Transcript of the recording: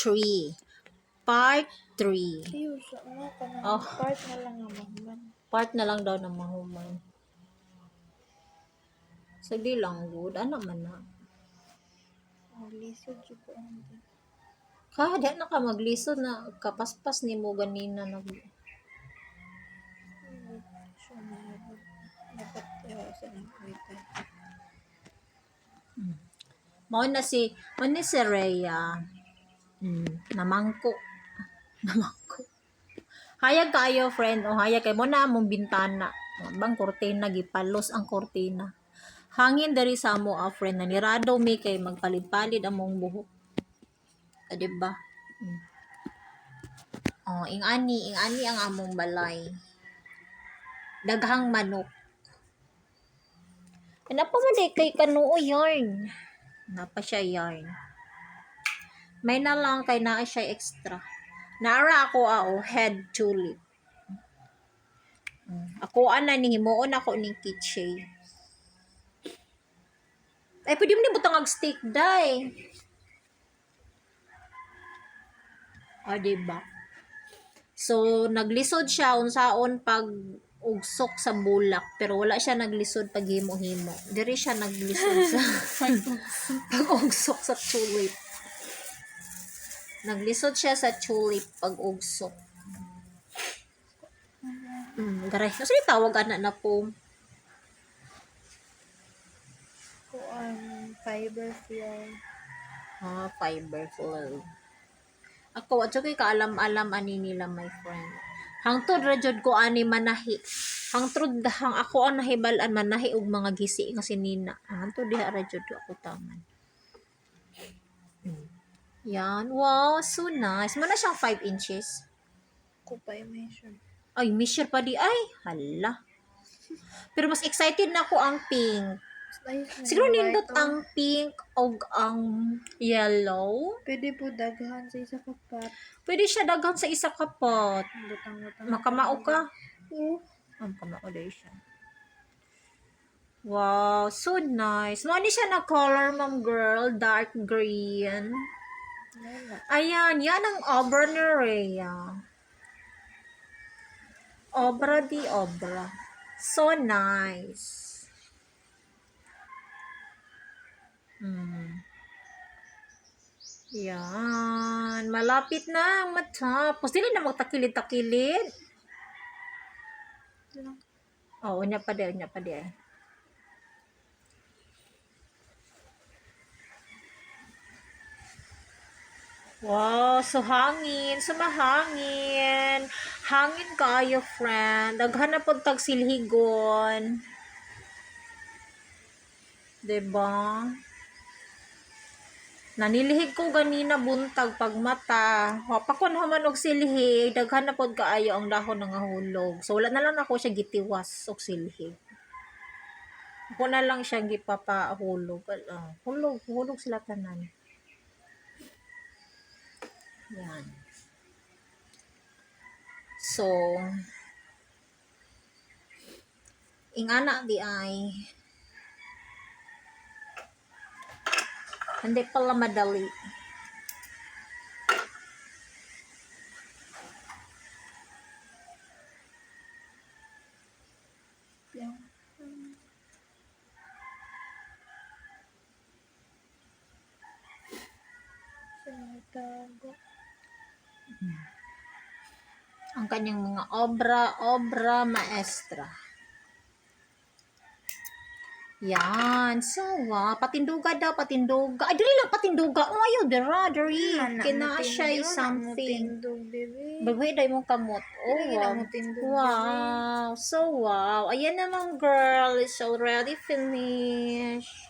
3. Part 3. Oh. Part na lang ang mahuman. Part na lang daw ng mahuman. Sige lang, good. Ano man na? Lisod yun ko ang din. Di na ka maglisod na kapaspas ni mo ganina nag So, dapat sa nang ulitan. Mao na si Rhea. Namangko. Hayag kayo, friend. O hayag kay mo na among bintana. Bang kortina gipalos ang kortina. Hangin dari sa amo, friend. Nanirado mi kay magpalid-palid among buhok. Diba? Oh, ingani ang among balay. Daghang manok. Napa man kay kanuo yarn. Napa siya yarn. May na lang kay naa siya extra. Naara ako head tulip. Ako ana ni himuon ako ning kitchen. Ay pwede mo ni butang ag stick dai. Diba? So naglisod siya unsaon pag ugsok sa bulak pero wala siya naglisod pag himo-himo. Diri siya naglisod sa pag ugsok sa tulip. Naglisod siya sa tulip pag ugsok. Garay. Kasi tawag ana na po. Fiberful. Fiberful. Ako, at kay kaalam-alam ani nila, my friend. Hangtod ra jud ko ani manahi. Hangtod ako ang nahibalan manahi og mga gisi nga sinina. Hangtod diha ra jud ako taman. Yan. Wow, so nice. Mo na siyang 5 inches. Ko pa i-measure. Ay, measure pa di. Ay, hala. Pero mas excited na ako ang pink. Siguro nindot ang pink o ang yellow. Pwede po daghan sa isa ka pot. Pwede siya daghan sa isa ka pot. Butang-butang. Makamao ka. Oo. Ang kamao day siya. Wow, so nice. Mo ni siya na color, ma'am girl, dark green. Ayan, yan ang obra ni Rhea. Obra di obra. So nice. Yan. Malapit na ang matapos. Dili na magtakilid-takilid. Oh, unya pa di. Wow, so hangin. Sumahangin. Hangin kayo, friend. Daghan na pag tagsilhigon. Diba? Nanilihig ko ganina buntag pag mata. Wapakon haman og silhig, daghan na pod kaayo ang dahon nga hulog. So wala na lang ako siya gitiwas og silhig. Ako na lang siya gipapahulog. Hulog sila tanan. Yan. So ingana di ay hindi pala madali. Ang kanyang mga obra maestra. Yan. So, patinduga daw. Ay, dili lang patinduga. Oh, ayaw, diri. Kina siya something. Bagay day mong kamot. Oh, wow. So, wow. Ayan naman, girl. It's already finished.